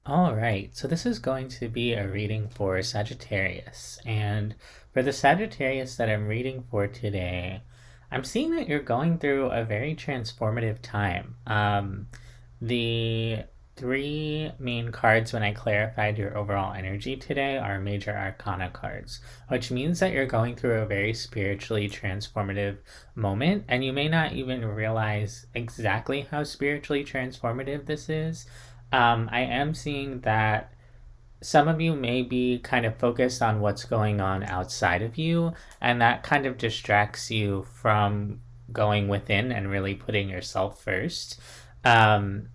All right, so this is going to be a reading for Sagittarius. And for the Sagittarius that I'm reading for today, I'm seeing that you're going through a very transformative time. The three main cards when I clarified your overall energy today are major arcana cards, which means that you're going through a very spiritually transformative moment, and you may not even realize exactly how spiritually transformative this is. I am seeing that some of you may be kind of focused on what's going on outside of you, and that kind of distracts you from going within and really putting yourself first. Um,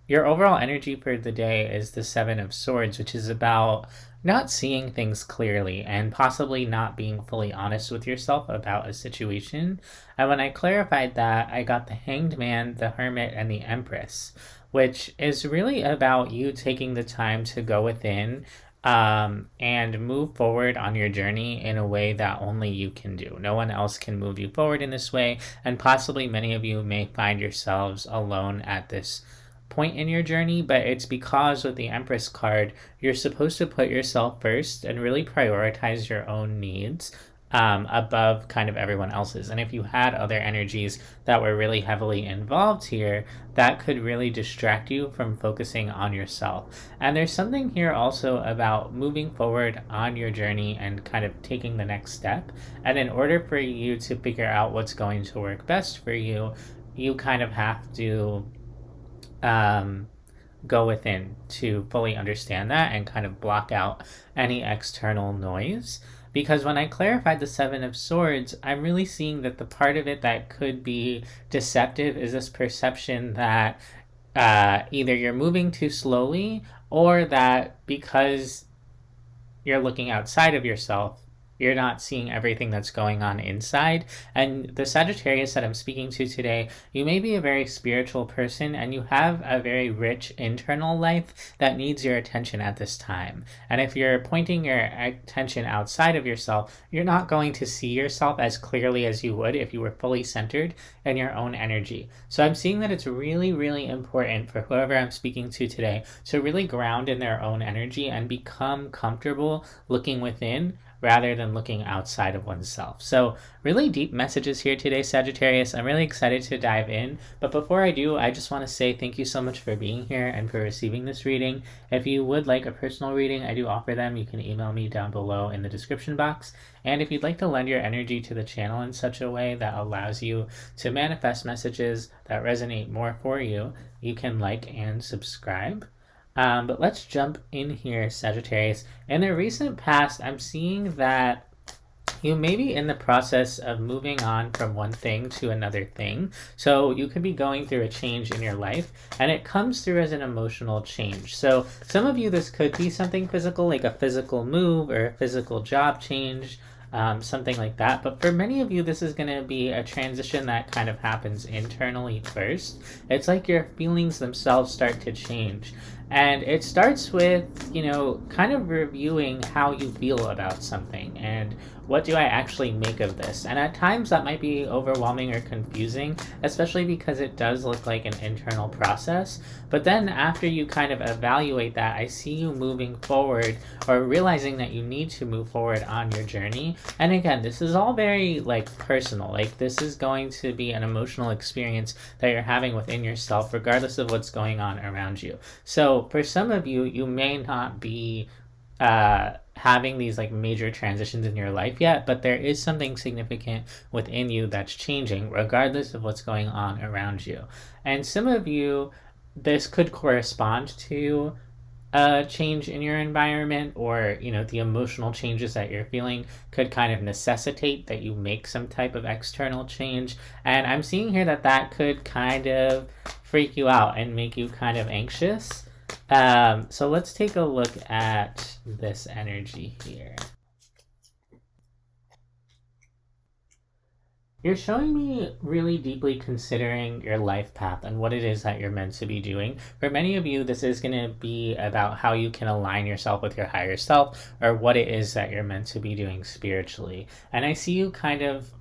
your overall energy for the day is the Seven of Swords, which is about not seeing things clearly and possibly not being fully honest with yourself about a situation. And when I clarified that, I got the Hanged Man, the Hermit, and the Empress, which is really about you taking the time to go within and move forward on your journey in a way that only you can do. No one else can move you forward in this way, and possibly many of you may find yourselves alone at this point in your journey, but it's because with the Empress card, you're supposed to put yourself first and really prioritize your own needs above kind of everyone else's. And if you had other energies that were really heavily involved here, that could really distract you from focusing on yourself. And there's something here also about moving forward on your journey and kind of taking the next step. And in order for you to figure out what's going to work best for you, you kind of have to um, go within to fully understand that and kind of block out any external noise. Because when I clarified the Seven of Swords, I'm really seeing that the part of it that could be deceptive is this perception that either you're moving too slowly or that because you're looking outside of yourself, you're not seeing everything that's going on inside. And the Sagittarius that I'm speaking to today, you may be a very spiritual person and you have a very rich internal life that needs your attention at this time. And if you're pointing your attention outside of yourself, you're not going to see yourself as clearly as you would if you were fully centered in your own energy. So I'm seeing that it's really, really important for whoever I'm speaking to today to really ground in their own energy and become comfortable looking within rather than looking outside of oneself. So, really deep messages here today, Sagittarius. I'm really excited to dive in. But before I do, I just want to say thank you so much for being here and for receiving this reading. If you would like a personal reading, I do offer them. You can email me down below in the description box. And if you'd like to lend your energy to the channel in such a way that allows you to manifest messages that resonate more for you, you can like and subscribe. But let's jump in here, Sagittarius. In the recent past, I'm seeing that you may be in the process of moving on from one thing to another thing. So you could be going through a change in your life, and it comes through as an emotional change. So some of you, this could be something physical, like a physical move or a physical job change. Something like that. But for many of you, this is going to be a transition that kind of happens internally first. It's like your feelings themselves start to change. And it starts with, kind of reviewing how you feel about something and what do I actually make of this. And at times that might be overwhelming or confusing, especially because it does look like an internal process. But then after you kind of evaluate that, I see you moving forward or realizing that you need to move forward on your journey. And again, this is all very personal. This is going to be an emotional experience that you're having within yourself, regardless of what's going on around you. So for some of you, you may not be having these major transitions in your life yet, but there is something significant within you that's changing regardless of what's going on around you. And some of you, this could correspond to a change in your environment, or the emotional changes that you're feeling could kind of necessitate that you make some type of external change. And I'm seeing here that that could kind of freak you out and make you kind of anxious. So let's take a look at this energy here. You're showing me really deeply considering your life path and what it is that you're meant to be doing. For many of you, this is going to be about how you can align yourself with your higher self, or what it is that you're meant to be doing spiritually. And I see you kind of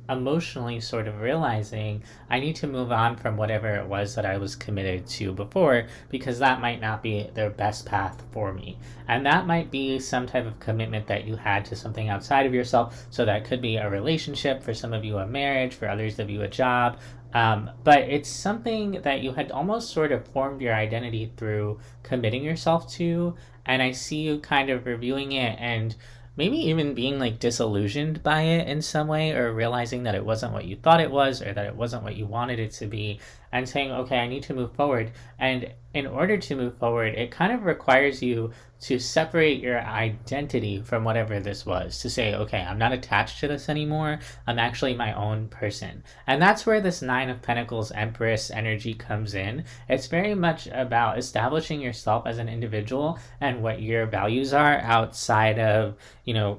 emotionally sort of realizing I need to move on from whatever it was that I was committed to before, because that might not be the best path for me. And that might be some type of commitment that you had to something outside of yourself. So that could be a relationship, for some of you, a marriage, for others of you, a job. But it's something that you had almost sort of formed your identity through committing yourself to. And I see you kind of reviewing it and maybe even being like disillusioned by it in some way, or realizing that it wasn't what you thought it was, or that it wasn't what you wanted it to be, and saying, okay, I need to move forward. And in order to move forward, it kind of requires you to separate your identity from whatever this was, to say, okay, I'm not attached to this anymore. I'm actually my own person. And that's where this Nine of Pentacles Empress energy comes in. It's very much about establishing yourself as an individual and what your values are outside of,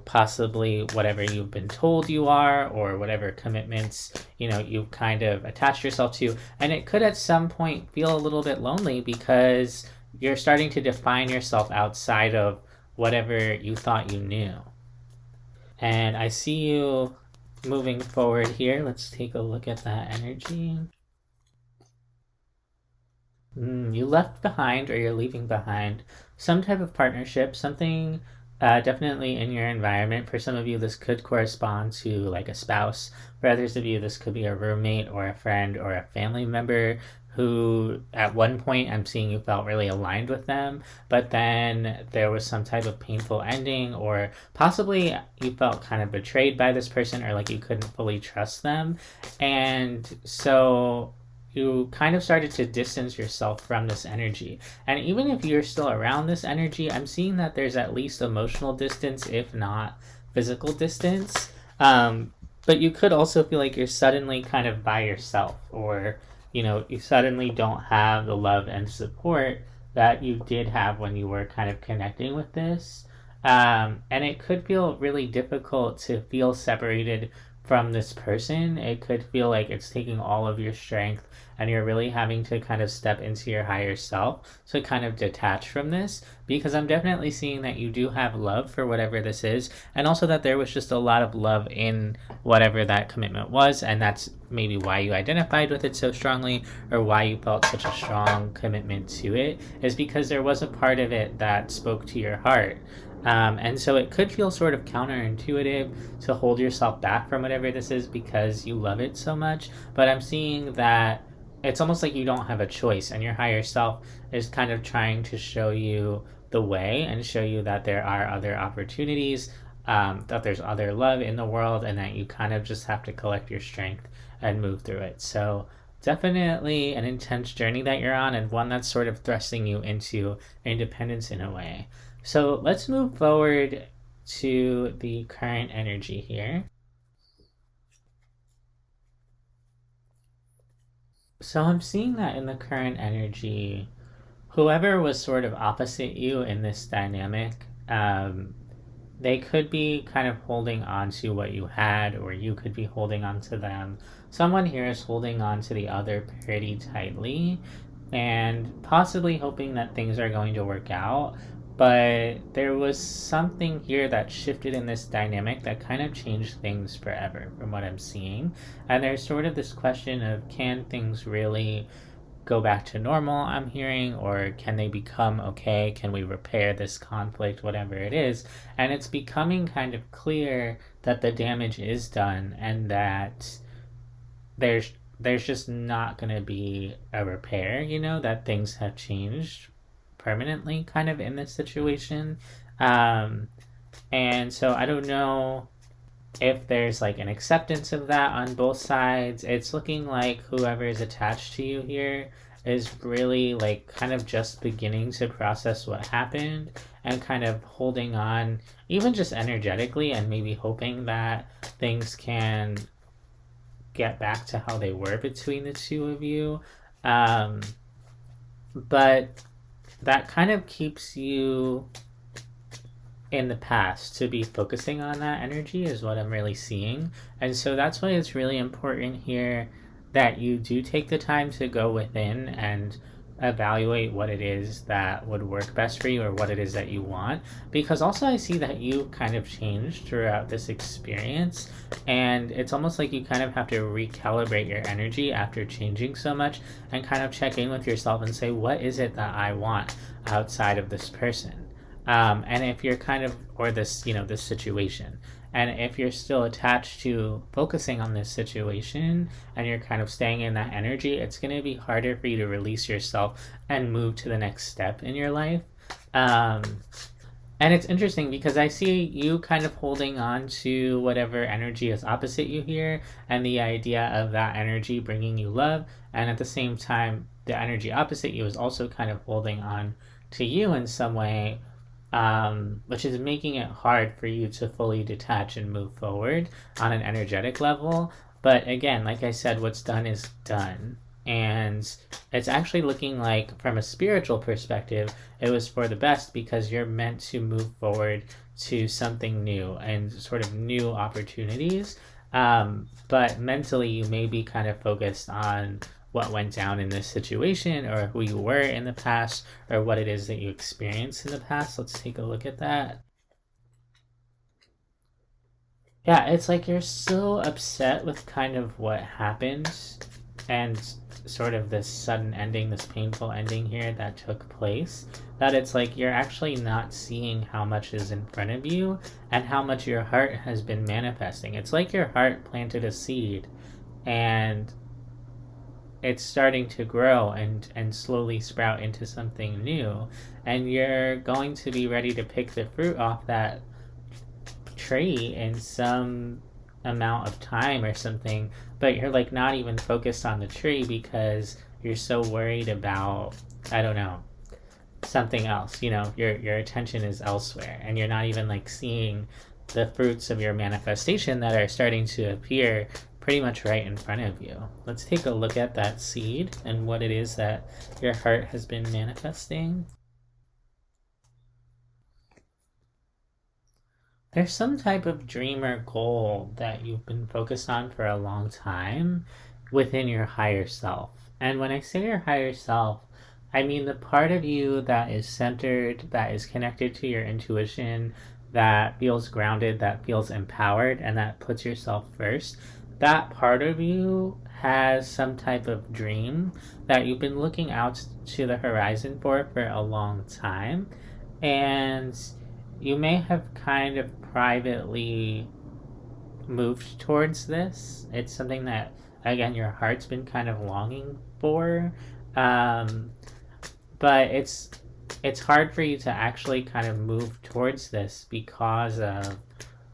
possibly whatever you've been told you are, or whatever commitments, you've kind of attached yourself to. And it could at some point feel a little bit lonely, because you're starting to define yourself outside of whatever you thought you knew. And I see you moving forward here. Let's take a look at that energy. You left behind, or you're leaving behind, some type of partnership, something definitely in your environment. For some of you, this could correspond to like a spouse. For others of you, this could be a roommate or a friend or a family member who at one point I'm seeing you felt really aligned with them, but then there was some type of painful ending, or possibly you felt kind of betrayed by this person, or like you couldn't fully trust them. And so you kind of started to distance yourself from this energy. And even if you're still around this energy, I'm seeing that there's at least emotional distance, if not physical distance. But you could also feel like you're suddenly kind of by yourself, or you suddenly don't have the love and support that you did have when you were kind of connecting with this. And it could feel really difficult to feel separated from this person. It could feel like it's taking all of your strength, and you're really having to kind of step into your higher self to kind of detach from this, because I'm definitely seeing that you do have love for whatever this is, and also that there was just a lot of love in whatever that commitment was, and that's maybe why you identified with it so strongly, or why you felt such a strong commitment to it, is because there was a part of it that spoke to your heart. And so it could feel sort of counterintuitive to hold yourself back from whatever this is because you love it so much. But I'm seeing that it's almost like you don't have a choice, and your higher self is kind of trying to show you the way and show you that there are other opportunities, that there's other love in the world, and that you kind of just have to collect your strength and move through it. So definitely an intense journey that you're on, and one that's sort of thrusting you into independence in a way. So let's move forward to the current energy here. So I'm seeing that in the current energy, whoever was sort of opposite you in this dynamic, they could be kind of holding on to what you had, or you could be holding on to them. Someone here is holding on to the other pretty tightly, and possibly hoping that things are going to work out. But there was something here that shifted in this dynamic that kind of changed things forever from what I'm seeing. And there's sort of this question of, can things really go back to normal, I'm hearing, or can they become okay? Can we repair this conflict, whatever it is? And it's becoming kind of clear that the damage is done, and that there's just not going to be a repair, that things have changed permanently kind of in this situation. And so I don't know if there's like an acceptance of that on both sides. It's looking like whoever is attached to you here is really like kind of just beginning to process what happened, and kind of holding on even just energetically, and maybe hoping that things can get back to how they were between the two of you. But that kind of keeps you in the past to be focusing on that energy, is what I'm really seeing. And so that's why it's really important here that you do take the time to go within and evaluate what it is that would work best for you or what it is that you want. Because also, I see that you kind of changed throughout this experience, and it's almost like you kind of have to recalibrate your energy after changing so much and kind of check in with yourself and say, what is it that I want outside of this person? And if you're kind of, or this, this situation, and if you're still attached to focusing on this situation and you're kind of staying in that energy, it's going to be harder for you to release yourself and move to the next step in your life. Um, and it's interesting because I see you kind of holding on to whatever energy is opposite you here, and the idea of that energy bringing you love. And at the same time, the energy opposite you is also kind of holding on to you in some way, which is making it hard for you to fully detach and move forward on an energetic level. But again, like I said, what's done is done. And it's actually looking like, from a spiritual perspective, it was for the best, because you're meant to move forward to something new and sort of new opportunities. But mentally, you may be kind of focused on what went down in this situation, or who you were in the past, or what it is that you experienced in the past. Let's take a look at that. Yeah, it's like you're so upset with kind of what happened, and sort of this sudden ending, this painful ending here that took place, that it's like you're actually not seeing how much is in front of you and how much your heart has been manifesting. It's like your heart planted a seed, and it's starting to grow and slowly sprout into something new, and you're going to be ready to pick the fruit off that tree in some amount of time or something, but you're like not even focused on the tree because you're so worried about, I don't know, something else. Your attention is elsewhere, and you're not even like seeing the fruits of your manifestation that are starting to appear pretty much right in front of you. Let's take a look at that seed and what it is that your heart has been manifesting. There's some type of dream or goal that you've been focused on for a long time within your higher self. And when I say your higher self, I mean the part of you that is centered, that is connected to your intuition, that feels grounded, that feels empowered, and that puts yourself first. That part of you has some type of dream that you've been looking out to the horizon for a long time. And you may have kind of privately moved towards this. It's something that, again, your heart's been kind of longing for. But it's hard for you to actually kind of move towards this because of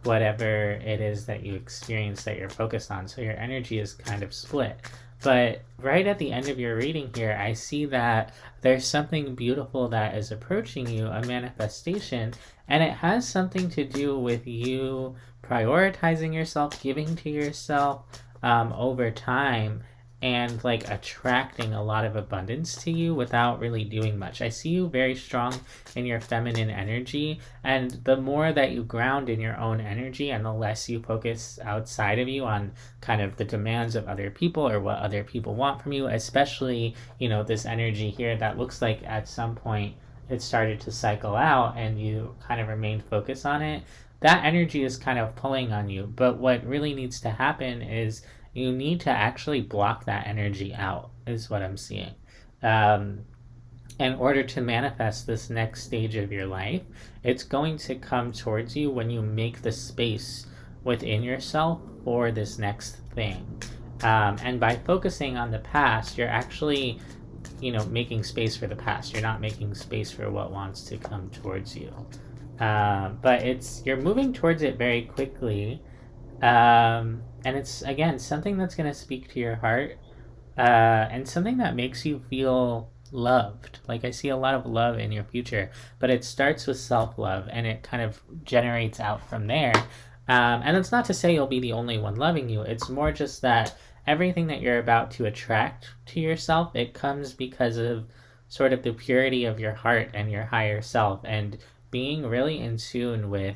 whatever it is that you experience that you're focused on. So your energy is kind of split. But right at the end of your reading here, I see that there's something beautiful that is approaching you, a manifestation, and it has something to do with you prioritizing yourself, giving to yourself over time, and like attracting a lot of abundance to you without really doing much. I see you very strong in your feminine energy, and the more that you ground in your own energy and the less you focus outside of you on kind of the demands of other people or what other people want from you, especially, this energy here that looks like at some point it started to cycle out and you kind of remained focused on it, that energy is kind of pulling on you. But what really needs to happen is you need to actually block that energy out, is what I'm seeing. In order to manifest this next stage of your life, it's going to come towards you when you make the space within yourself for this next thing. And by focusing on the past, you're actually, making space for the past. You're not making space for what wants to come towards you. But you're moving towards it very quickly. And it's, again, something that's going to speak to your heart, and something that makes you feel loved. Like, I see a lot of love in your future, but it starts with self-love and it kind of generates out from there. And it's not to say you'll be the only one loving you. It's more just that everything that you're about to attract to yourself, it comes because of sort of the purity of your heart and your higher self, and being really in tune with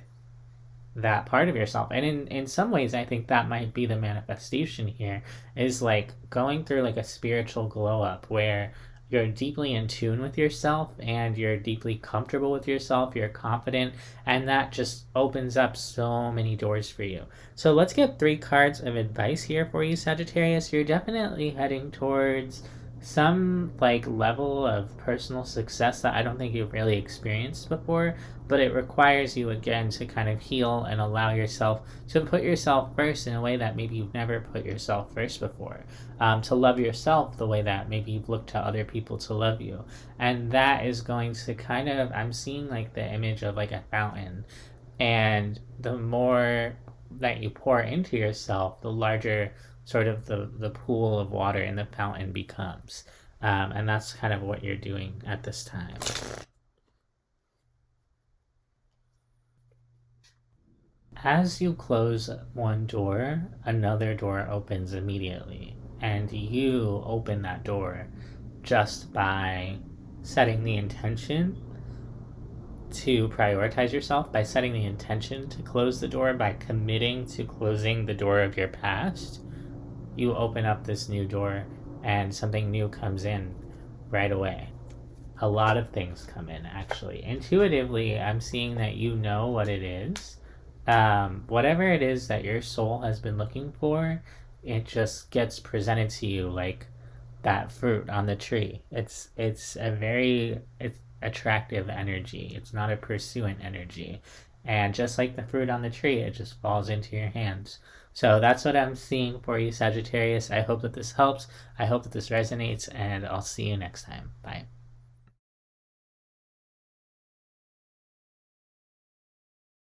that part of yourself. And in some ways, I think that might be the manifestation here, is like going through like a spiritual glow up where you're deeply in tune with yourself and you're deeply comfortable with yourself, you're confident, and that just opens up so many doors for you. So let's get 3 cards of advice here for you, Sagittarius. You're definitely heading towards some like level of personal success that I don't think you've really experienced before, but it requires you again to kind of heal and allow yourself to put yourself first in a way that maybe you've never put yourself first before, to love yourself the way that maybe you've looked to other people to love you. And that is going to kind of, I'm seeing like the image of like a fountain, and the more that you pour into yourself, the larger sort of the pool of water in the fountain becomes. And that's kind of what you're doing at this time. As you close one door, another door opens immediately, and you open that door just by setting the intention to prioritize yourself, by setting the intention to close the door, by committing to closing the door of your past. You open up this new door and something new comes in right away. A lot of things come in, actually. Intuitively, I'm seeing that you know what it is. Whatever it is that your soul has been looking for, it just gets presented to you like that fruit on the tree. It's a very attractive energy. It's not a pursuant energy. And just like the fruit on the tree, it just falls into your hands. So that's what I'm seeing for you, Sagittarius. I hope that this helps. I hope that this resonates, and I'll see you next time. Bye.